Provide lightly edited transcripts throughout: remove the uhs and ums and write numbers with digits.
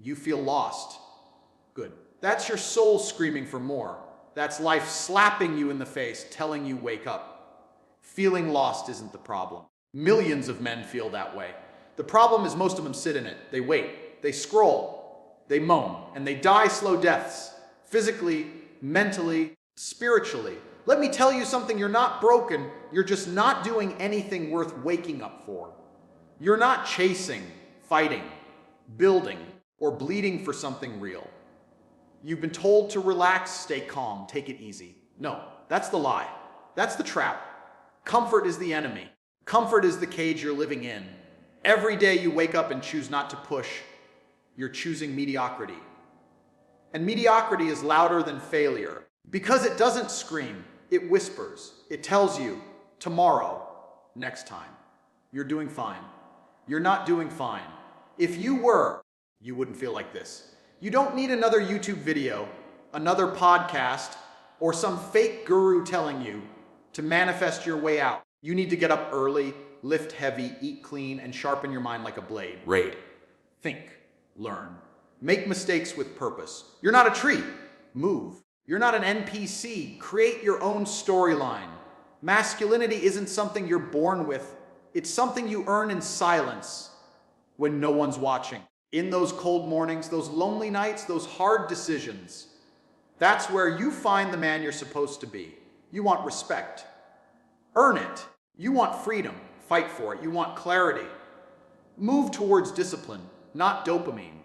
You feel lost. Good. That's your soul screaming for more. That's life slapping you in the face, telling you wake up. Feeling lost isn't the problem. Millions of men feel that way. The problem is most of them sit in it. They wait. They scroll. They moan. And they die slow deaths. Physically, mentally, spiritually. Let me tell you something. You're not broken. You're just not doing anything worth waking up for. You're not chasing, fighting, building, or bleeding for something real. You've been told to relax, stay calm, take it easy. No, that's the lie. That's the trap. Comfort is the enemy. Comfort is the cage you're living in. Every day you wake up and choose not to push, you're choosing mediocrity. And mediocrity is louder than failure. Because it doesn't scream, it whispers. It tells you, tomorrow, next time. You're doing fine. You're not doing fine. If you were, you wouldn't feel like this. You don't need another YouTube video, another podcast, or some fake guru telling you to manifest your way out. You need to get up early, lift heavy, eat clean, and sharpen your mind like a blade. Raid. Think, learn, make mistakes with purpose. You're not a tree. Move. You're not an NPC. Create your own storyline. Masculinity isn't something you're born with. It's something you earn in silence when no one's watching. In those cold mornings, those lonely nights, those hard decisions, that's where you find the man you're supposed to be. You want respect. Earn it. You want freedom. Fight for it. You want clarity. Move towards discipline, not dopamine.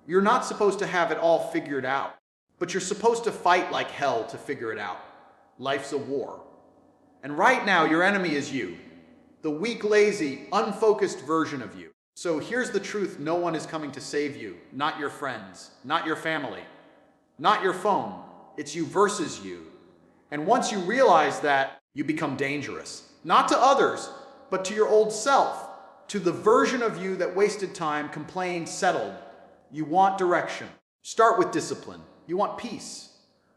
You're not supposed to have it all figured out, but you're supposed to fight like hell to figure it out. Life's a war. And right now, your enemy is you, the weak, lazy, unfocused version of you. So here's the truth. No one is coming to save you. Not your friends, not your family, not your phone. It's you versus you. And once you realize that, you become dangerous. Not to others, but to your old self, to the version of you that wasted time, complained, settled. You want direction. Start with discipline. You want peace.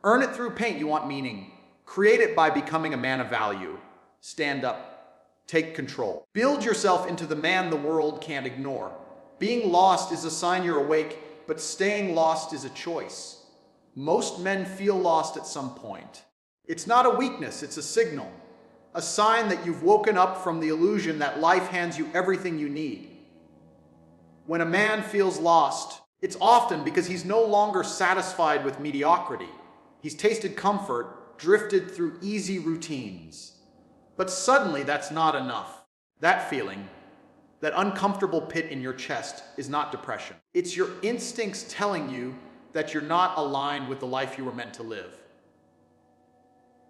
Earn it through pain. You want meaning. Create it by becoming a man of value. Stand up. Take control. Build yourself into the man the world can't ignore. Being lost is a sign you're awake, but staying lost is a choice. Most men feel lost at some point. It's not a weakness, it's a signal. A sign that you've woken up from the illusion that life hands you everything you need. When a man feels lost, it's often because he's no longer satisfied with mediocrity. He's tasted comfort, drifted through easy routines. But suddenly that's not enough. That feeling, that uncomfortable pit in your chest, is not depression. It's your instincts telling you that you're not aligned with the life you were meant to live.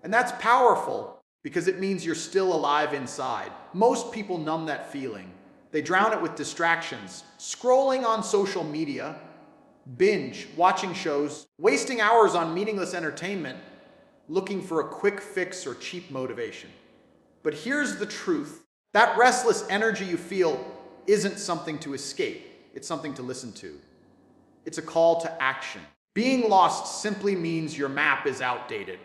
And that's powerful because it means you're still alive inside. Most people numb that feeling. They drown it with distractions, scrolling on social media, binge, watching shows, wasting hours on meaningless entertainment, looking for a quick fix or cheap motivation. But here's the truth. That restless energy you feel isn't something to escape. It's something to listen to. It's a call to action. Being lost simply means your map is outdated.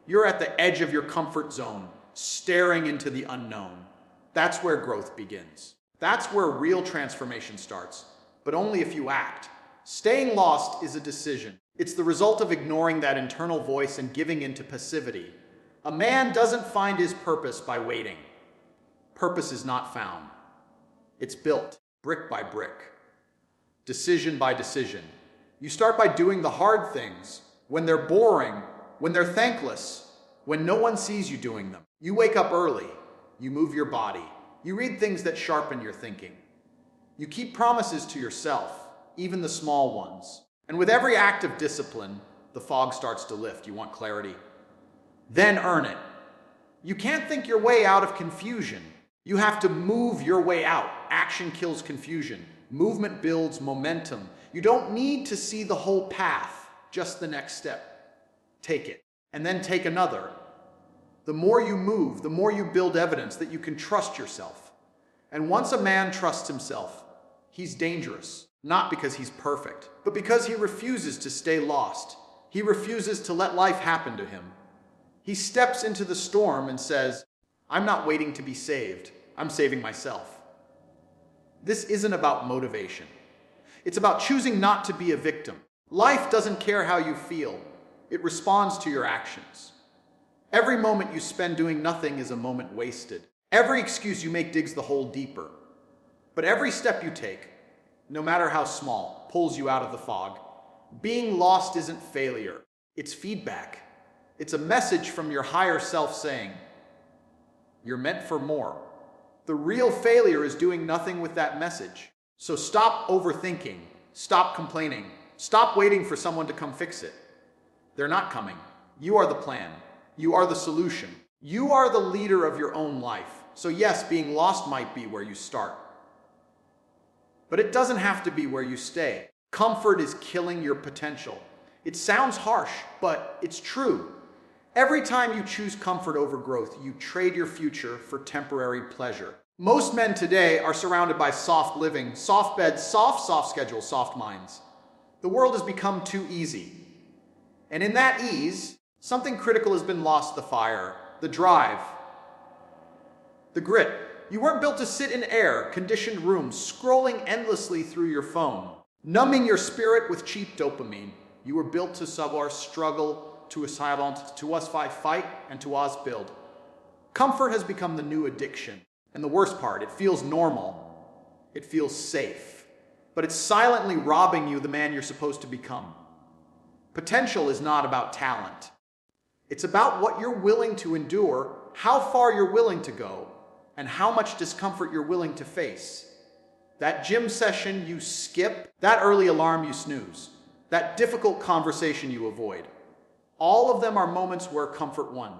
You're at the edge of your comfort zone, staring into the unknown. That's where growth begins. That's where real transformation starts, but only if you act. Staying lost is a decision. It's the result of ignoring that internal voice and giving into passivity. A man doesn't find his purpose by waiting. Purpose is not found. It's built, brick by brick, decision by decision. You start by doing the hard things, when they're boring, when they're thankless, when no one sees you doing them. You wake up early. You move your body. You read things that sharpen your thinking. You keep promises to yourself, even the small ones. And with every act of discipline, the fog starts to lift. You want clarity. Then earn it. You can't think your way out of confusion. You have to move your way out. Action kills confusion. Movement builds momentum. You don't need to see the whole path, just the next step. Take it, and then take another. The more you move, the more you build evidence that you can trust yourself. And once a man trusts himself, he's dangerous. Not because he's perfect, but because he refuses to stay lost. He refuses to let life happen to him. He steps into the storm and says, I'm not waiting to be saved. I'm saving myself. This isn't about motivation. It's about choosing not to be a victim. Life doesn't care how you feel. It responds to your actions. Every moment you spend doing nothing is a moment wasted. Every excuse you make digs the hole deeper. But every step you take, no matter how small, pulls you out of the fog. Being lost isn't failure. It's feedback. It's a message from your higher self saying, you're meant for more. The real failure is doing nothing with that message. So stop overthinking. Stop complaining. Stop waiting for someone to come fix it. They're not coming. You are the plan. You are the solution. You are the leader of your own life. So yes, being lost might be where you start. But it doesn't have to be where you stay. Comfort is killing your potential. It sounds harsh, but it's true. Every time you choose comfort over growth, you trade your future for temporary pleasure. Most men today are surrounded by soft living, soft beds, soft schedules, soft minds. The world has become too easy. And in that ease, something critical has been lost: the fire, the drive, the grit. You weren't built to sit in air-conditioned rooms, scrolling endlessly through your phone, numbing your spirit with cheap dopamine. You were built to savoir struggle, to silence, to us fight, and to us build. Comfort has become the new addiction. And the worst part, it feels normal. It feels safe. But it's silently robbing you the man you're supposed to become. Potential is not about talent. It's about what you're willing to endure, how far you're willing to go, and how much discomfort you're willing to face. That gym session you skip, that early alarm you snooze, that difficult conversation you avoid. All of them are moments where comfort won.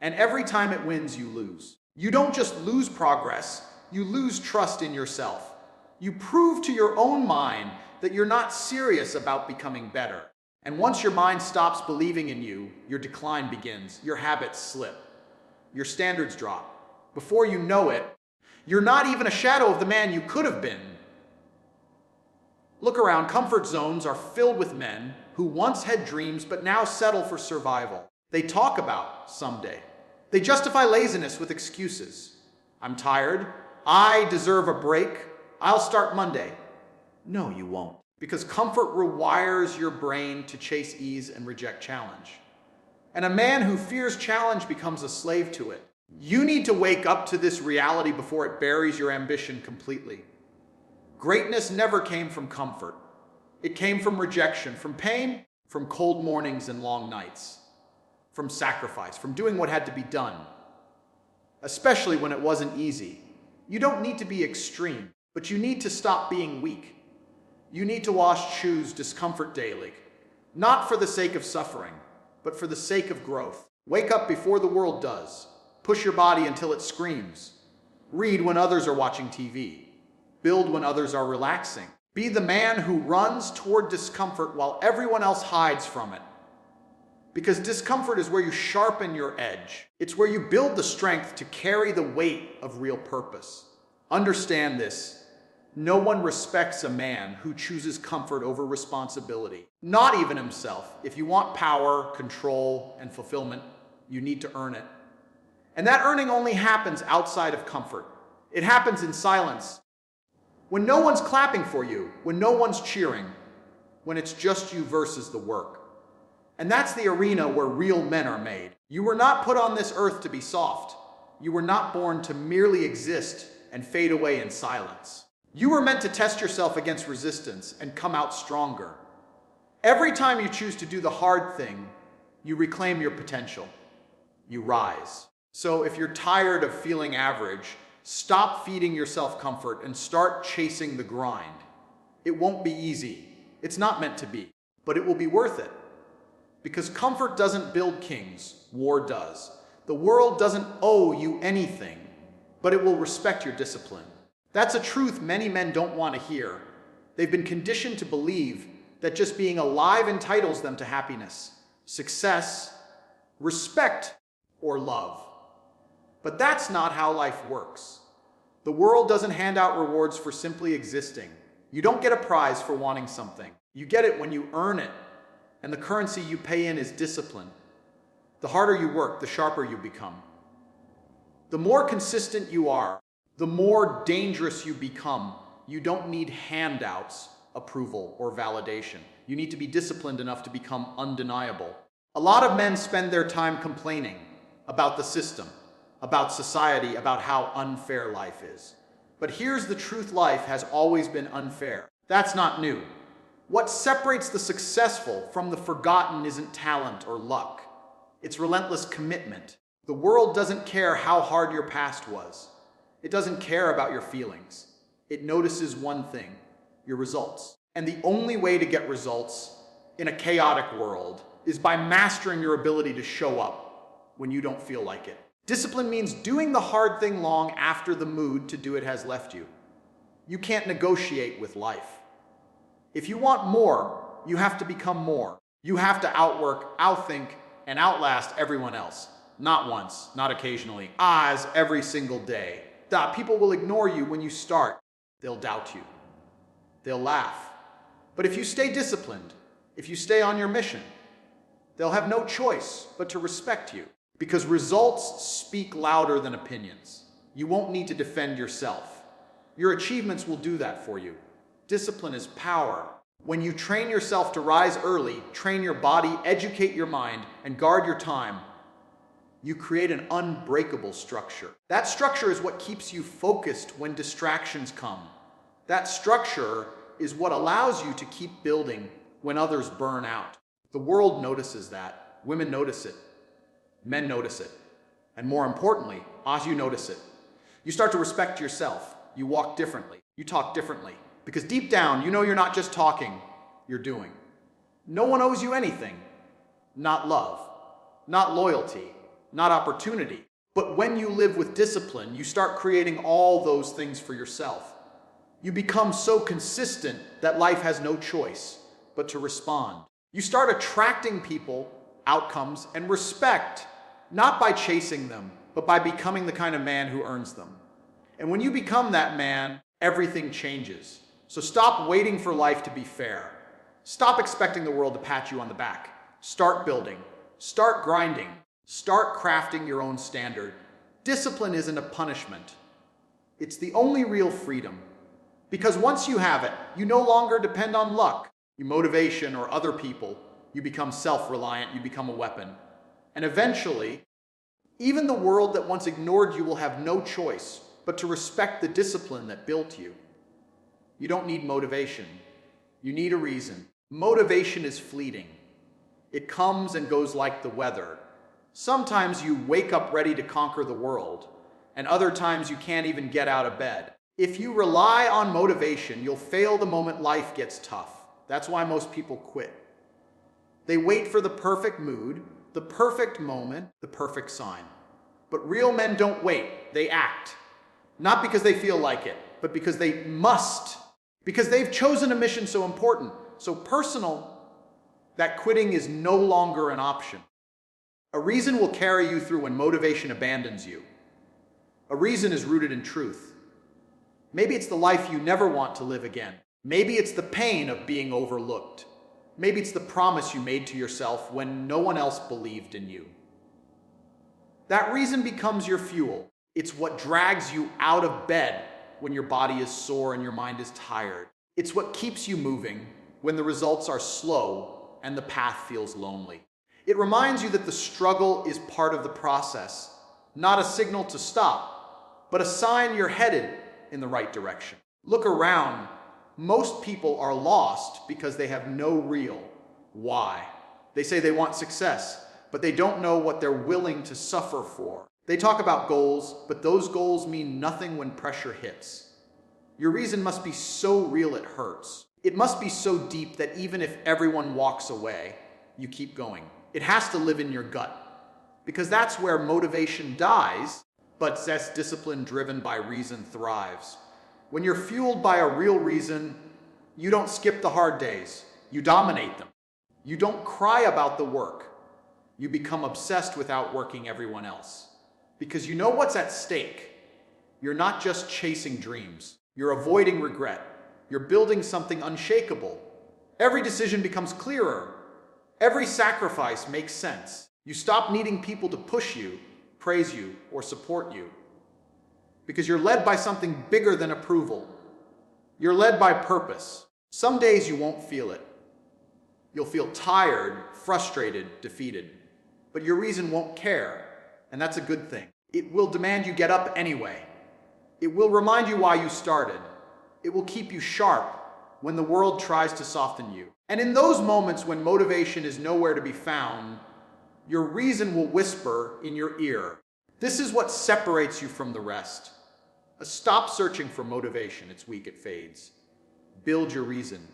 And every time it wins, you lose. You don't just lose progress, you lose trust in yourself. You prove to your own mind that you're not serious about becoming better. And once your mind stops believing in you, your decline begins, your habits slip, your standards drop. Before you know it, you're not even a shadow of the man you could have been. Look around, comfort zones are filled with men who once had dreams but now settle for survival. They talk about someday. They justify laziness with excuses. I'm tired. I deserve a break. I'll start Monday. No, you won't. Because comfort rewires your brain to chase ease and reject challenge. And a man who fears challenge becomes a slave to it. You need to wake up to this reality before it buries your ambition completely. Greatness never came from comfort. It came from rejection, from pain, from cold mornings and long nights, from sacrifice, from doing what had to be done, especially when it wasn't easy. You don't need to be extreme, but you need to stop being weak. You need to choose discomfort daily, not for the sake of suffering, but for the sake of growth. Wake up before the world does. Push your body until it screams. Read when others are watching TV. Build when others are relaxing. Be the man who runs toward discomfort while everyone else hides from it. Because discomfort is where you sharpen your edge. It's where you build the strength to carry the weight of real purpose. Understand this. No one respects a man who chooses comfort over responsibility. Not even himself. If you want power, control, and fulfillment, you need to earn it. And that earning only happens outside of comfort. It happens in silence. When no one's clapping for you, when no one's cheering, when it's just you versus the work. And that's the arena where real men are made. You were not put on this earth to be soft. You were not born to merely exist and fade away in silence. You were meant to test yourself against resistance and come out stronger. Every time you choose to do the hard thing, you reclaim your potential. You rise. So if you're tired of feeling average, stop feeding yourself comfort and start chasing the grind. It won't be easy. It's not meant to be, but it will be worth it. Because comfort doesn't build kings, war does. The world doesn't owe you anything, but it will respect your discipline. That's a truth many men don't want to hear. They've been conditioned to believe that just being alive entitles them to happiness, success, respect, or love. But that's not how life works. The world doesn't hand out rewards for simply existing. You don't get a prize for wanting something. You get it when you earn it. And the currency you pay in is discipline. The harder you work, the sharper you become. The more consistent you are, the more dangerous you become. You don't need handouts. approval or validation. You need to be disciplined enough to become undeniable. A lot of men spend their time complaining about the system, about society, about how unfair life is. But here's the truth: life has always been unfair. That's not new. What separates the successful from the forgotten isn't talent or luck. It's relentless commitment. The world doesn't care how hard your past was. It doesn't care about your feelings. It notices one thing: your results. And the only way to get results in a chaotic world is by mastering your ability to show up when you don't feel like it. Discipline means doing the hard thing long after the mood to do it has left you. You can't negotiate with life. If you want more, you have to become more. You have to outwork, outthink, and outlast everyone else. Not once, not occasionally, as every single day. People will ignore you when you start. They'll doubt you. They'll laugh. But if you stay disciplined, if you stay on your mission, they'll have no choice but to respect you. Because results speak louder than opinions. You won't need to defend yourself. Your achievements will do that for you. Discipline is power. When you train yourself to rise early, train your body, educate your mind, and guard your time, you create an unbreakable structure. That structure is what keeps you focused when distractions come. That structure is what allows you to keep building when others burn out. The world notices that. Women notice it. Men notice it. And more importantly, as you notice it, you start to respect yourself. You walk differently. You talk differently. Because deep down, you know you're not just talking, you're doing. No one owes you anything. Not love, not loyalty, not opportunity. But when you live with discipline, you start creating all those things for yourself. You become so consistent that life has no choice but to respond. You start attracting people, outcomes, and respect, not by chasing them, but by becoming the kind of man who earns them. And when you become that man, everything changes. So stop waiting for life to be fair. Stop expecting the world to pat you on the back. Start building. Start grinding. Start crafting your own standard. Discipline isn't a punishment. It's the only real freedom. Because once you have it, you no longer depend on luck, your motivation, or other people. You become self-reliant. You become a weapon. And eventually, even the world that once ignored you will have no choice but to respect the discipline that built you. You don't need motivation. You need a reason. Motivation is fleeting. It comes and goes like the weather. Sometimes you wake up ready to conquer the world, and other times you can't even get out of bed. If you rely on motivation, you'll fail the moment life gets tough. That's why most people quit. They wait for the perfect mood, the perfect moment, the perfect sign. But real men don't wait, they act. Not because they feel like it, but because they must. Because they've chosen a mission so important, so personal, that quitting is no longer an option. A reason will carry you through when motivation abandons you. A reason is rooted in truth. Maybe it's the life you never want to live again. Maybe it's the pain of being overlooked. Maybe it's the promise you made to yourself when no one else believed in you. That reason becomes your fuel. It's what drags you out of bed when your body is sore and your mind is tired. It's what keeps you moving when the results are slow and the path feels lonely. It reminds you that the struggle is part of the process, not a signal to stop, but a sign you're headed in the right direction. Look around. Most people are lost because they have no real why. They say they want success, but they don't know what they're willing to suffer for. They talk about goals, but those goals mean nothing when pressure hits. Your reason must be so real it hurts. It must be so deep that even if everyone walks away, you keep going. It has to live in your gut, because that's where motivation dies, but that's discipline driven by reason thrives. When you're fueled by a real reason, you don't skip the hard days. You dominate them. You don't cry about the work. You become obsessed with outworking everyone else. Because you know what's at stake. You're not just chasing dreams. You're avoiding regret. You're building something unshakable. Every decision becomes clearer. Every sacrifice makes sense. You stop needing people to push you, praise you, or support you. Because you're led by something bigger than approval. You're led by purpose. Some days you won't feel it. You'll feel tired, frustrated, defeated. But your reason won't care, and that's a good thing. It will demand you get up anyway. It will remind you why you started. It will keep you sharp when the world tries to soften you. And in those moments when motivation is nowhere to be found, your reason will whisper in your ear. This is what separates you from the rest. Stop searching for motivation. It's weak, it fades. Build your reason.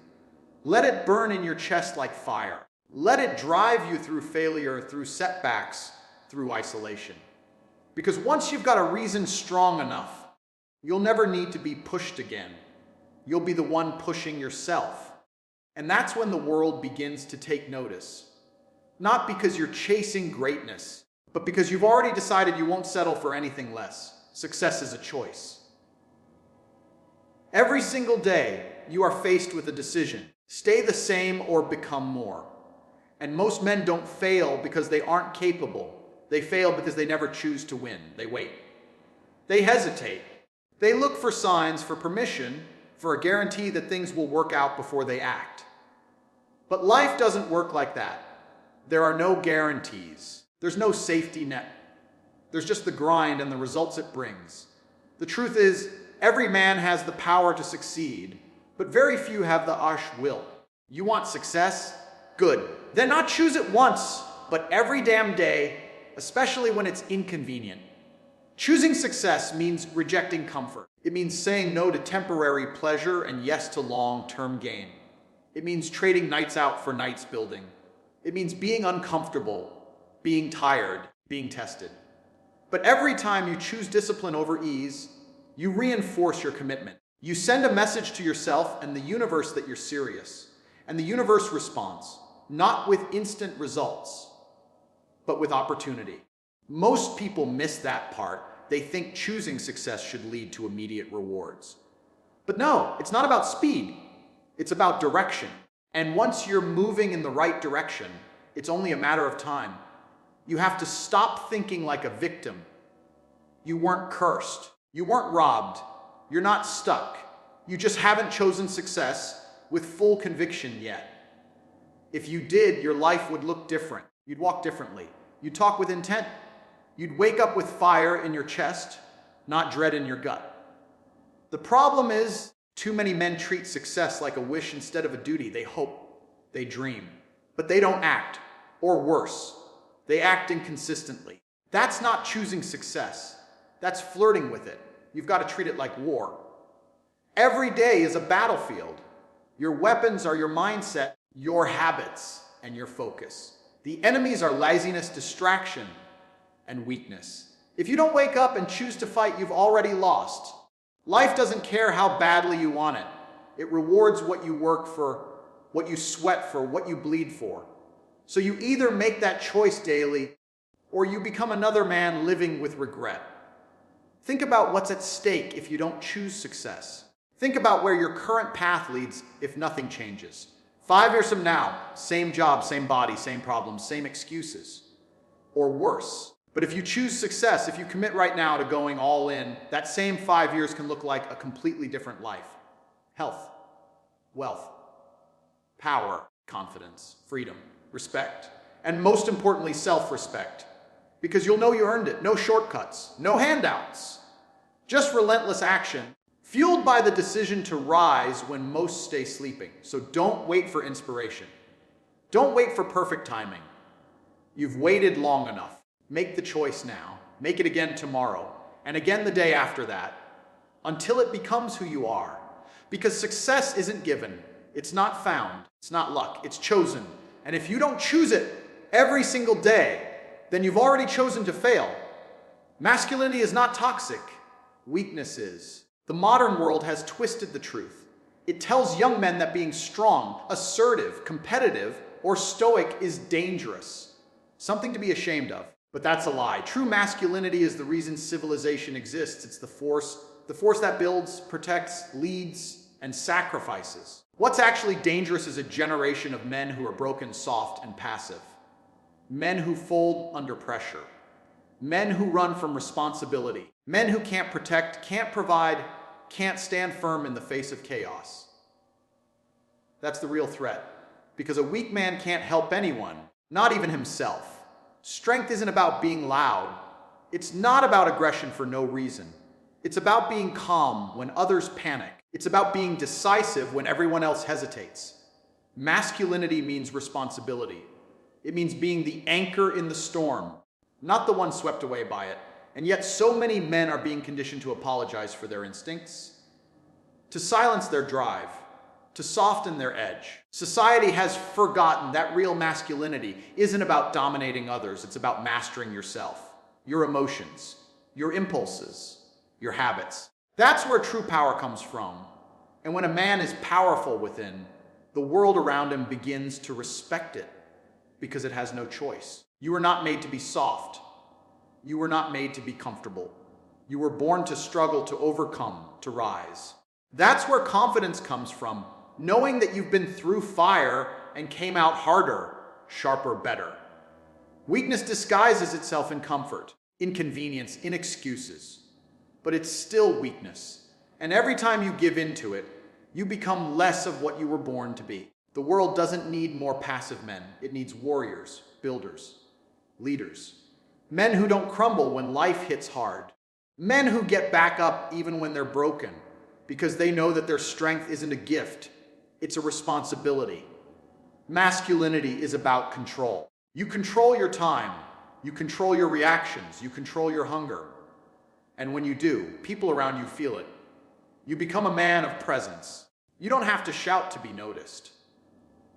Let it burn in your chest like fire. Let it drive you through failure, through setbacks, through isolation. Because once you've got a reason strong enough, you'll never need to be pushed again. You'll be the one pushing yourself. And that's when the world begins to take notice. Not because you're chasing greatness, but because you've already decided you won't settle for anything less. Success is a choice. Every single day, you are faced with a decision. Stay the same or become more. And most men don't fail because they aren't capable. They fail because they never choose to win. They wait. They hesitate. They look for signs, for permission, for a guarantee that things will work out before they act. But life doesn't work like that. There are no guarantees. There's no safety net. There's just the grind and the results it brings. The truth is, every man has the power to succeed, but very few have the will. You want success? Good. Then not choose it once, but every damn day, especially when it's inconvenient. Choosing success means rejecting comfort. It means saying no to temporary pleasure and yes to long-term gain. It means trading nights out for nights building. It means being uncomfortable, being tired, being tested. But every time you choose discipline over ease, you reinforce your commitment. You send a message to yourself and the universe that you're serious. And the universe responds, not with instant results, but with opportunity. Most people miss that part. They think choosing success should lead to immediate rewards. But no, it's not about speed. It's about direction. And once you're moving in the right direction, it's only a matter of time. You have to stop thinking like a victim. You weren't cursed. You weren't robbed. You're not stuck. You just haven't chosen success with full conviction yet. If you did, your life would look different. You'd walk differently. You'd talk with intent. You'd wake up with fire in your chest, not dread in your gut. The problem is, too many men treat success like a wish instead of a duty. They hope, they dream, but they don't act. Or worse, they act inconsistently. That's not choosing success. That's flirting with it. You've got to treat it like war. Every day is a battlefield. Your weapons are your mindset, your habits, and your focus. The enemies are laziness, distraction, and weakness. If you don't wake up and choose to fight, you've already lost. Life doesn't care how badly you want it. It rewards what you work for, what you sweat for, what you bleed for. So you either make that choice daily, or you become another man living with regret. Think about what's at stake if you don't choose success. Think about where your current path leads if nothing changes. 5 years from now, same job, same body, same problems, same excuses. Or worse. But if you choose success, if you commit right now to going all in, that same 5 years can look like a completely different life. Health, wealth, power, confidence, freedom, respect, and most importantly, self-respect. Because you'll know you earned it. No shortcuts, no handouts. Just relentless action, fueled by the decision to rise when most stay sleeping. So don't wait for inspiration. Don't wait for perfect timing. You've waited long enough. Make the choice now. Make it again tomorrow, and again the day after that, until it becomes who you are. Because success isn't given. It's not found. It's not luck. It's chosen. And if you don't choose it every single day, then you've already chosen to fail. Masculinity is not toxic. Weakness is. The modern world has twisted the truth. It tells young men that being strong, assertive, competitive, or stoic is dangerous. Something to be ashamed of. But that's a lie. True masculinity is the reason civilization exists. It's the force that builds, protects, leads, and sacrifices. What's actually dangerous is a generation of men who are broken, soft, and passive. Men who fold under pressure. Men who run from responsibility. Men who can't protect, can't provide, can't stand firm in the face of chaos. That's the real threat. Because a weak man can't help anyone, not even himself. Strength isn't about being loud. It's not about aggression for no reason. It's about being calm when others panic. It's about being decisive when everyone else hesitates. Masculinity means responsibility. It means being the anchor in the storm, not the one swept away by it. And yet so many men are being conditioned to apologize for their instincts, to silence their drive, to soften their edge. Society has forgotten that real masculinity isn't about dominating others. It's about mastering yourself, your emotions, your impulses, your habits. That's where true power comes from. And when a man is powerful within, the world around him begins to respect it because it has no choice. You were not made to be soft. You were not made to be comfortable. You were born to struggle, to overcome, to rise. That's where confidence comes from, knowing that you've been through fire and came out harder, sharper, better. Weakness disguises itself in comfort, in convenience, in excuses. But it's still weakness. And every time you give in to it, you become less of what you were born to be. The world doesn't need more passive men. It needs warriors, builders, leaders. Men who don't crumble when life hits hard. Men who get back up even when they're broken, because they know that their strength isn't a gift, it's a responsibility. Masculinity is about control. You control your time, you control your reactions, you control your hunger. And when you do, people around you feel it. You become a man of presence. You don't have to shout to be noticed.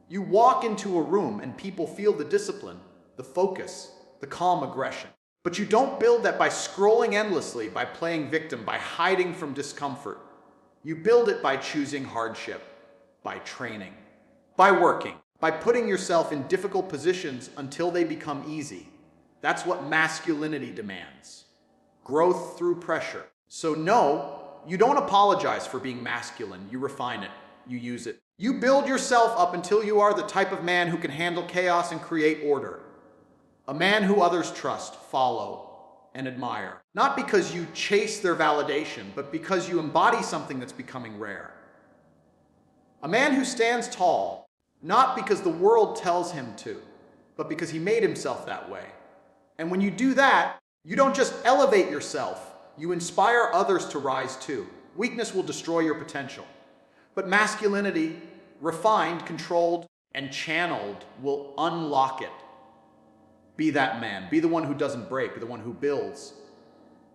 You walk into a room and people feel the discipline, the focus, the calm aggression. But you don't build that by scrolling endlessly, by playing victim, by hiding from discomfort. You build it by choosing hardship, by training, by working, by putting yourself in difficult positions until they become easy. That's what masculinity demands. Growth through pressure. So no, you don't apologize for being masculine. You refine it. You use it. You build yourself up until you are the type of man who can handle chaos and create order. A man who others trust, follow, and admire. Not because you chase their validation, but because you embody something that's becoming rare. A man who stands tall, not because the world tells him to, but because he made himself that way. And when you do that, you don't just elevate yourself, you inspire others to rise too. Weakness will destroy your potential. But masculinity, refined, controlled, and channeled, will unlock it. Be that man. Be the one who doesn't break. Be the one who builds.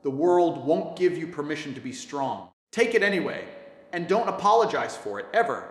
The world won't give you permission to be strong. Take it anyway, and don't apologize for it, ever.